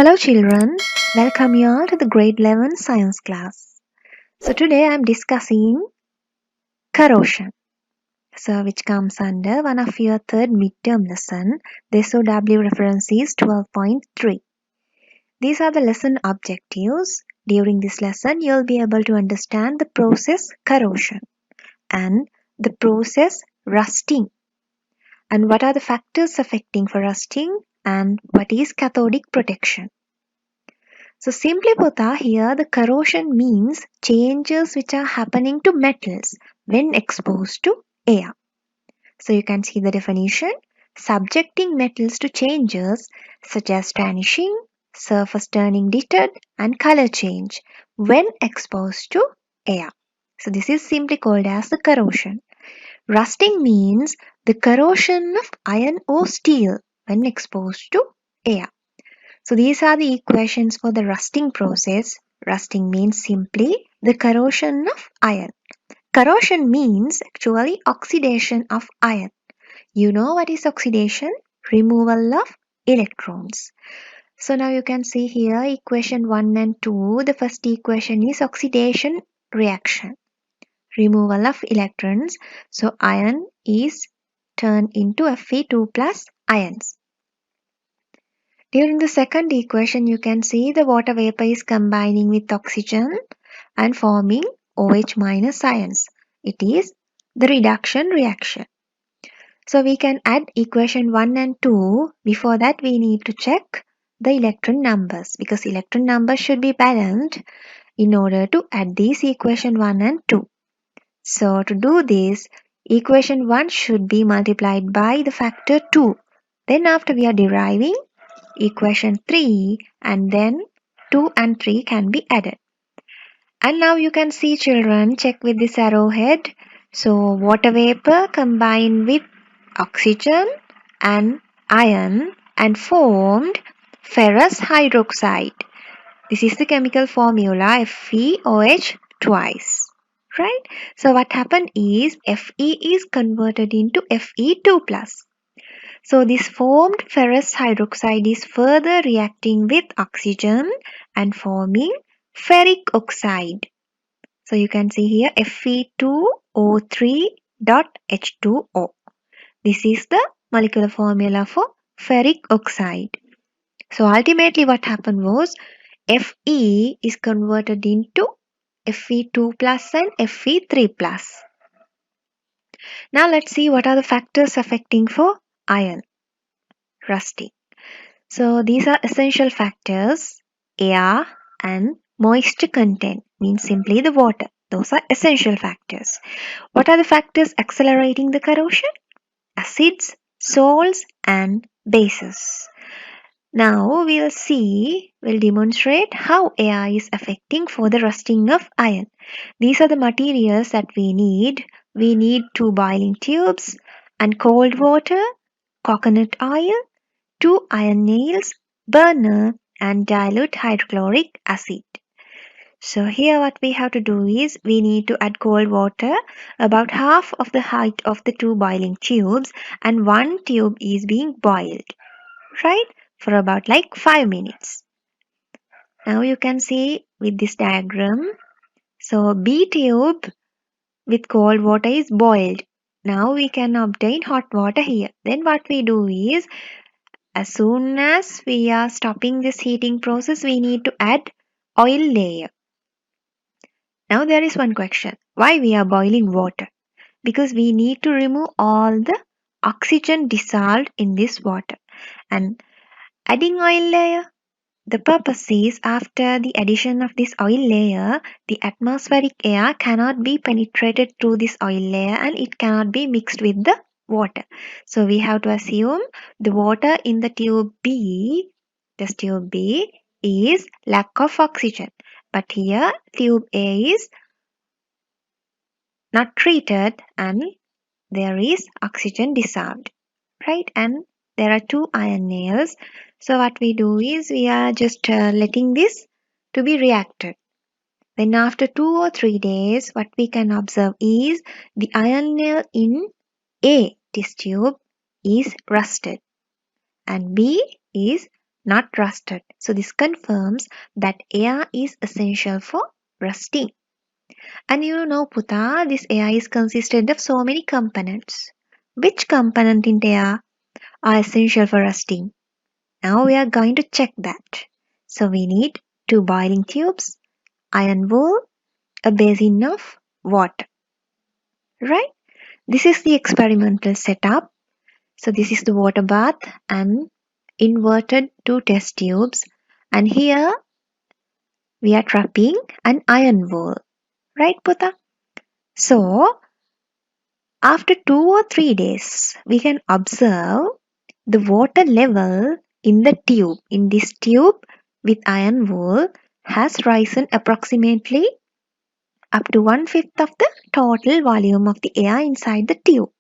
Hello children, welcome you all to the grade 11 science class. So today I am discussing corrosion. So which comes under one of your third midterm lesson. The SOW reference is 12.3. These are the lesson objectives. During this lesson you will be able to understand the process corrosion and the process rusting, and what are the factors affecting for rusting and what is cathodic protection. So simply put, here the corrosion means changes which are happening to metals when exposed to air. So you can see the definition: subjecting metals to changes such as tarnishing, surface turning ditted, and color change when exposed to air. So this is simply called as the corrosion. Rusting means the corrosion of iron or steel when exposed to air. So these are the equations for the rusting process. Rusting means simply the corrosion of iron. Corrosion means actually oxidation of iron. You know what is oxidation? Removal of electrons. So now you can see here equation 1 and 2. The first equation is oxidation reaction. Removal of electrons. So iron is turned into Fe2 plus ions. During the second equation, you can see the water vapor is combining with oxygen and forming OH minus ions. It is the reduction reaction. So we can add equation 1 and 2. Before that, we need to check the electron numbers because electron numbers should be balanced in order to add these equation 1 and 2. So to do this, equation 1 should be multiplied by the factor 2. Then after we are deriving equation 3, and then 2 and 3 can be added. And now you can see children, check with this arrowhead. So water vapor combined with oxygen and iron and formed ferrous hydroxide. This is the chemical formula FeOH twice. Right? So what happened is Fe is converted into Fe2 plus. So this formed ferrous hydroxide is further reacting with oxygen and forming ferric oxide. So you can see here Fe2O3.H2O. This is the molecular formula for ferric oxide. So ultimately what happened was Fe is converted into Fe2 plus and Fe3 plus. Now let's see what are the factors affecting for iron rusting. So these are essential factors: air and moisture content, means simply the water. Those are essential factors. What are the factors accelerating the corrosion? Acids, salts, and bases. Now we'll demonstrate how air is affecting for the rusting of iron. These are the materials that we need. We need 2 boiling tubes and cold water, coconut oil, 2 iron nails, burner, and dilute hydrochloric acid. So here what we have to do is we need to add cold water about half of the height of the 2 boiling tubes, and 1 tube is being boiled, right, for about 5 minutes. Now you can see with this diagram, so B tube with cold water is boiled. Now we can obtain hot water here. Then what we do is, as soon as we are stopping this heating process, we need to add oil layer. Now there is one question: why we are boiling water? Because we need to remove all the oxygen dissolved in this water. And adding oil layer, the purpose is after the addition of this oil layer, the atmospheric air cannot be penetrated through this oil layer and it cannot be mixed with the water. So we have to assume the water in the tube B, this tube B, is lack of oxygen. But here tube A is not treated and there is oxygen dissolved, right? And there are 2 iron nails. So what we do is we are just letting this to be reacted. Then after 2 or 3 days, what we can observe is the iron nail in A test tube is rusted and B is not rusted. So this confirms that air is essential for rusting. And you know, Puta, this air is consisted of so many components. Which component in air are essential for rusting? Now we are going to check that. So we need 2 boiling tubes, iron wool, a basin of water. Right? This is the experimental setup. So this is the water bath and inverted 2 test tubes. And here we are trapping an iron wool. Right, Puta? So after 2 or 3 days, we can observe the water level in the tube. In this tube with iron wool has risen approximately up to 1/5 of the total volume of the air inside the tube.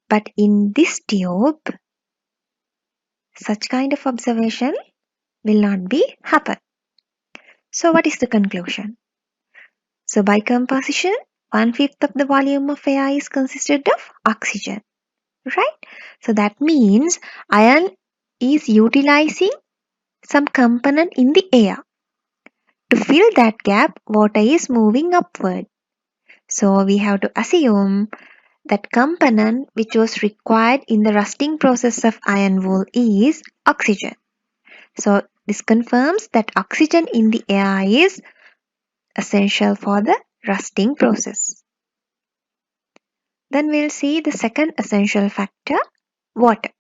But in this tube, such kind of observation will not be happen. So what is the conclusion? So by composition, 1/5 of the volume of air is consisted of oxygen, right? So that means iron is utilizing some component in the air. To fill that gap, water is moving upward. So we have to assume that component which was required in the rusting process of iron wool is oxygen. So this confirms that oxygen in the air is essential for the rusting process. Then we'll see the second essential factor, water.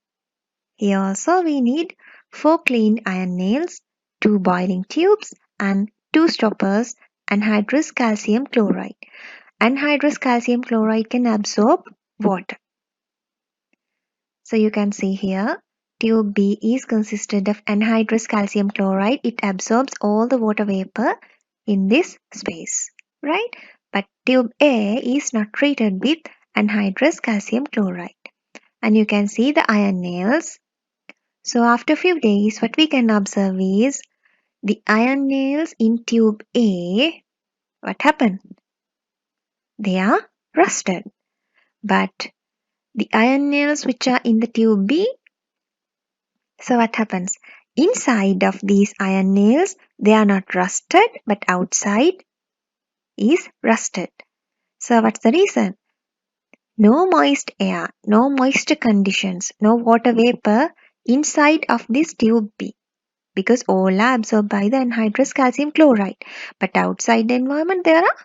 Here also we need 4 clean iron nails, 2 boiling tubes and 2 stoppers, anhydrous calcium chloride. Anhydrous calcium chloride can absorb water. So you can see here, tube B is consisted of anhydrous calcium chloride. It absorbs all the water vapor in this space, right? But tube A is not treated with anhydrous calcium chloride. And you can see the iron nails. So after a few days, what we can observe is the iron nails in tube A, what happened? They are rusted. But the iron nails which are in the tube B, so what happens? Inside of these iron nails, they are not rusted, but outside is rusted. So what's the reason? No moist air, no moisture conditions, no water vapor inside of this tube B, because all are absorbed by the anhydrous calcium chloride. But outside the environment there are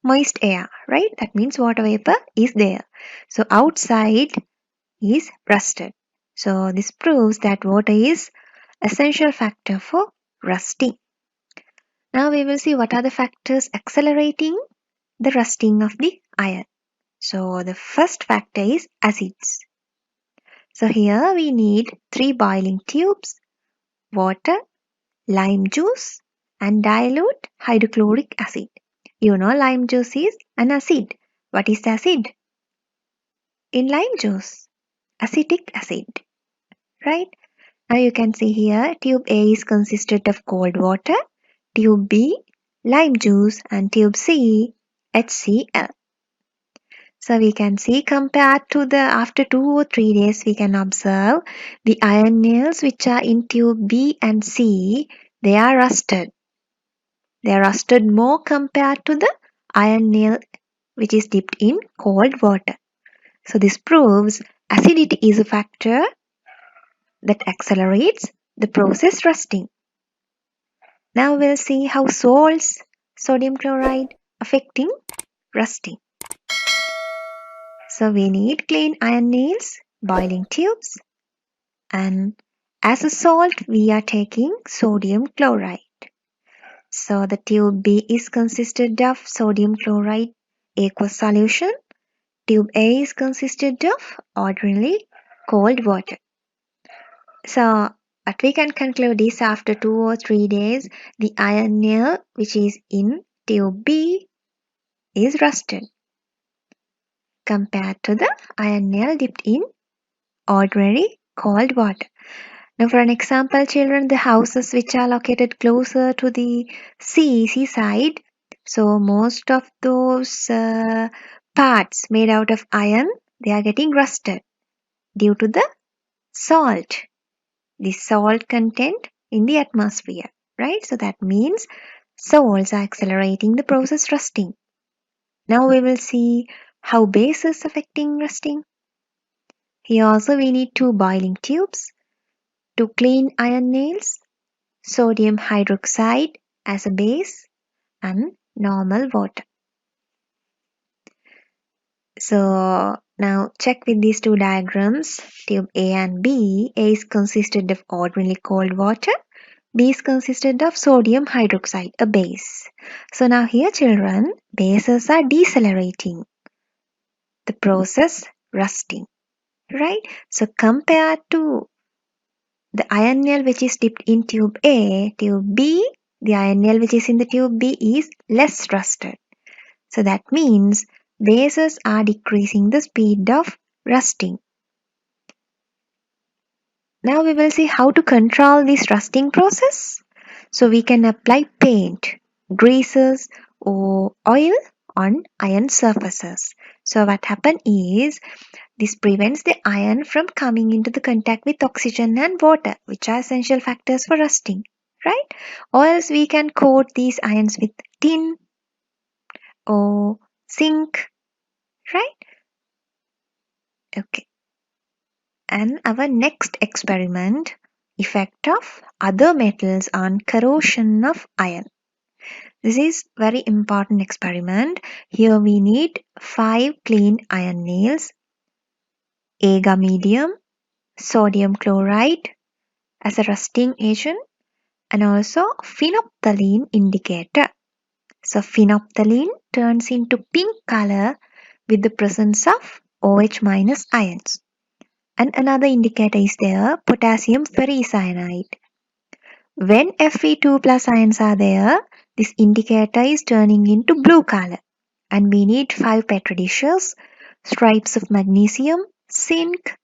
moist air, right? That means water vapor is there. So outside is rusted. So this proves that water is essential factor for rusting. Now we will see what are the factors accelerating the rusting of the iron. So the first factor is acids. So here we need 3 boiling tubes, water, lime juice and dilute hydrochloric acid. You know lime juice is an acid. What is the acid? In lime juice, acetic acid, right? Now you can see here tube A is consisted of cold water, tube B lime juice and tube C HCl. So we can see compared to the after 2 or 3 days we can observe the iron nails which are in tube B and C, they are rusted. They are rusted more compared to the iron nail which is dipped in cold water. So this proves acidity is a factor that accelerates the process rusting. Now we'll see how salts, sodium chloride affecting rusting. So we need clean iron nails, boiling tubes, and as a salt we are taking sodium chloride. So the tube B is consisted of sodium chloride aqueous solution. Tube A is consisted of ordinary cold water. So what we can conclude is after 2 or 3 days, the iron nail which is in tube B is rusted compared to the iron nail dipped in ordinary cold water. Now for an example, children, the houses which are located closer to the seaside, so most of those parts made out of iron, they are getting rusted due to the salt, the salt content in the atmosphere, right? So that means salts are accelerating the process rusting. Now we will see how base is affecting rusting. Here also we need two boiling tubes to clean iron nails, sodium hydroxide as a base, and normal water. So now check with these two diagrams, tube A and B. A is consisted of ordinarily cold water, B is consisted of sodium hydroxide, a base. So now here children, bases are decelerating the process rusting, right? So compared to the iron nail which is dipped in tube A, tube B, the iron nail which is in the tube B is less rusted. So that means bases are decreasing the speed of rusting. Now we will see how to control this rusting process. So we can apply paint, greases or oil on iron surfaces. So what happens is this prevents the iron from coming into the contact with oxygen and water, which are essential factors for rusting, right? Or else we can coat these irons with tin or zinc, right? Okay. And our next experiment, effect of other metals on corrosion of iron. This is very important experiment. Here we need 5 clean iron nails, agar medium, sodium chloride as a rusting agent, and also phenolphthalein indicator. So phenolphthalein turns into pink color with the presence of OH minus ions. And another indicator is there, potassium ferricyanide. When Fe2 plus ions are there, this indicator is turning into blue color. And we need 5 petri dishes, stripes of magnesium, zinc,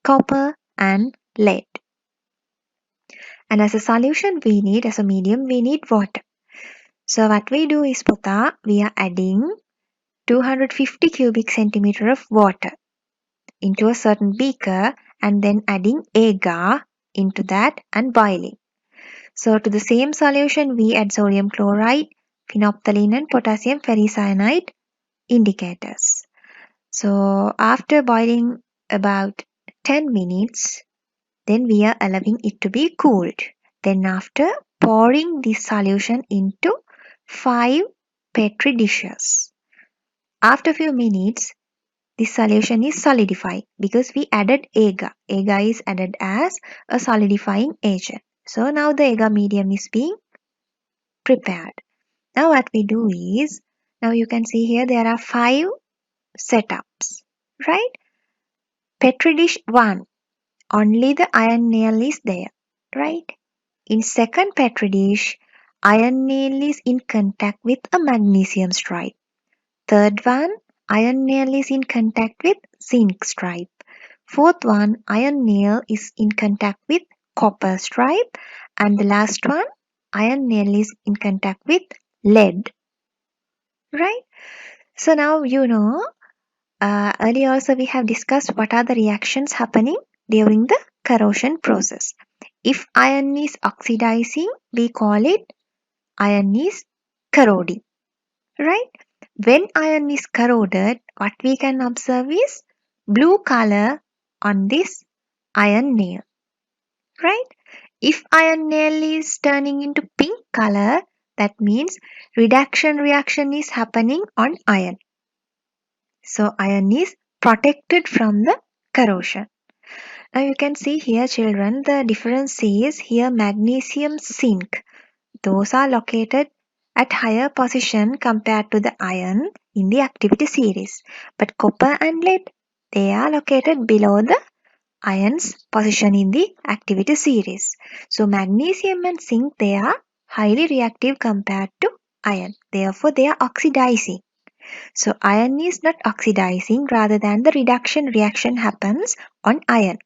copper, and lead. And as a solution as a medium, we need water. So what we do is, Pota, we are adding 250 cubic centimeter of water into a certain beaker and then adding agar into that and boiling. So to the same solution, we add sodium chloride, phenolphthalein and potassium ferricyanide indicators. So after boiling about 10 minutes, then we are allowing it to be cooled. Then after pouring this solution into 5 petri dishes. After a few minutes, this solution is solidified because we added agar. Agar is added as a solidifying agent. So now the agar medium is being prepared. Now what we do is, now you can see here there are 5 setups, right? Petri dish 1, only the iron nail is there, right? In second petri dish, iron nail is in contact with a magnesium stripe. Third one, iron nail is in contact with zinc stripe. Fourth one, iron nail is in contact with copper stripe. And the last one, iron nail is in contact with lead. Right? So now you know, earlier also we have discussed what are the reactions happening during the corrosion process. If iron is oxidizing, we call it iron is corroding. Right? When iron is corroded, what we can observe is blue color on this iron nail. Right? If iron nail is turning into pink color, that means reduction reaction is happening on iron. So iron is protected from the corrosion. Now you can see here children, the difference is here magnesium, zinc. Those are located at higher position compared to the iron in the activity series. But copper and lead, they are located below the iron's position in the activity series. So magnesium and zinc, they are highly reactive compared to iron. Therefore, they are oxidizing. So iron is not oxidizing, rather than the reduction reaction happens on iron.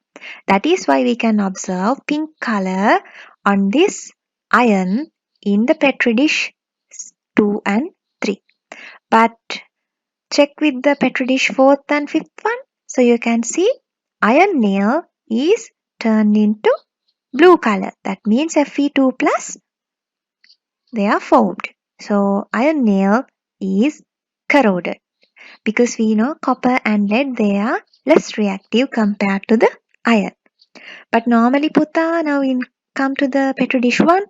That is why we can observe pink color on this iron in the petri dish 2 and 3. But check with the petri dish 4th and 5th one. So you can see iron nail is turned into blue color. That means Fe2 plus, they are formed. So iron nail is corroded because we know copper and lead, they are less reactive compared to the iron. But normally Putta, now in come to the petri dish one,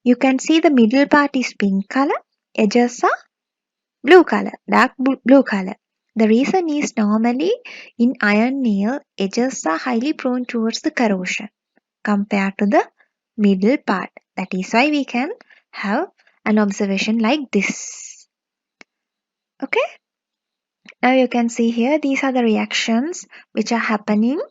you can see the middle part is pink color, edges are blue color, dark blue color. The reason is normally in iron nail, edges are highly prone towards the corrosion compared to the middle part. That is why we can have an observation like this. Okay, now you can see here these are the reactions which are happening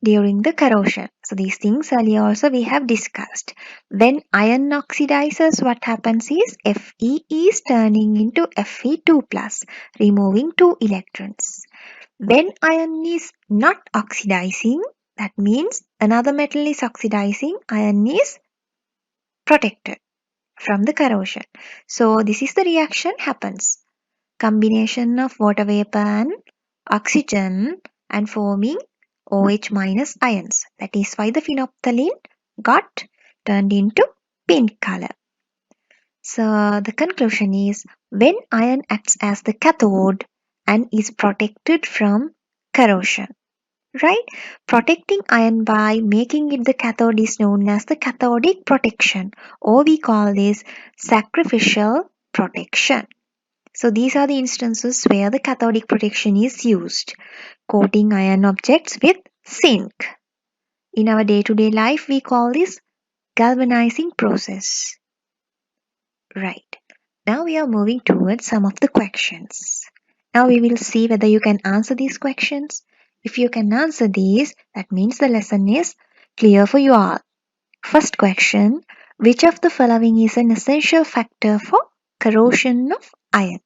during the corrosion. So these things earlier also we have discussed. When iron oxidizes, what happens is Fe is turning into Fe2 plus, removing 2 electrons. When iron is not oxidizing, that means another metal is oxidizing, iron is protected from the corrosion. So this is the reaction happens. Combination of water vapor and oxygen and forming OH minus ions. That is why the phenolphthalein got turned into pink color. So the conclusion is when iron acts as the cathode and is protected from corrosion. Right? Protecting iron by making it the cathode is known as the cathodic protection, or we call this sacrificial protection. So these are the instances where the cathodic protection is used. Coating iron objects with zinc. In our day-to-day life, we call this galvanizing process. Right. Now we are moving towards some of the questions. Now we will see whether you can answer these questions. If you can answer these, that means the lesson is clear for you all. First question, which of the following is an essential factor for corrosion of iron?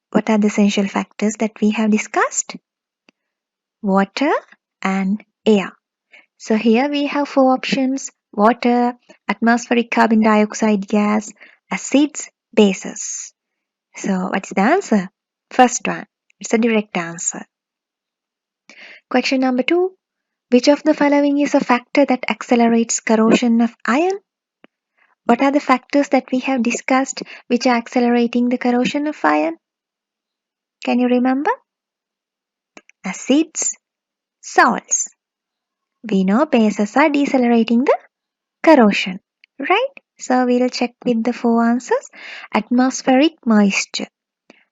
What are the essential factors that we have discussed? Water and air. So here we have 4 options: water, atmospheric carbon dioxide gas, acids, bases. So what's the answer? First one. It's a direct answer. Question number 2. Which of the following is a factor that accelerates corrosion of iron? What are the factors that we have discussed which are accelerating the corrosion of iron? Can you remember? Acids, salts. We know bases are decelerating the corrosion, right? So we'll check with the 4 answers. Atmospheric moisture,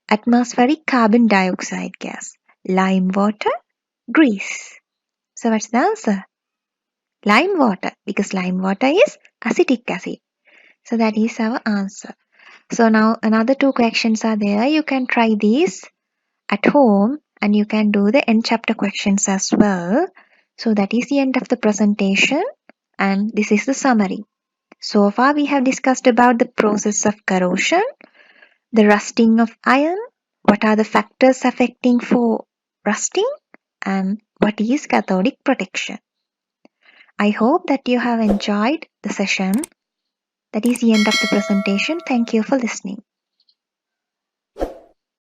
atmospheric carbon dioxide gas, lime water, grease. So what's the answer? Lime water, because lime water is acetic acid. So that is our answer. So now another 2 questions are there. You can try these at home and you can do the end chapter questions as well. So that is the end of the presentation and this is the summary. So far we have discussed about the process of corrosion, the rusting of iron, what are the factors affecting for rusting, and what is cathodic protection. I hope that you have enjoyed the session. That is the end of the presentation. Thank you for listening.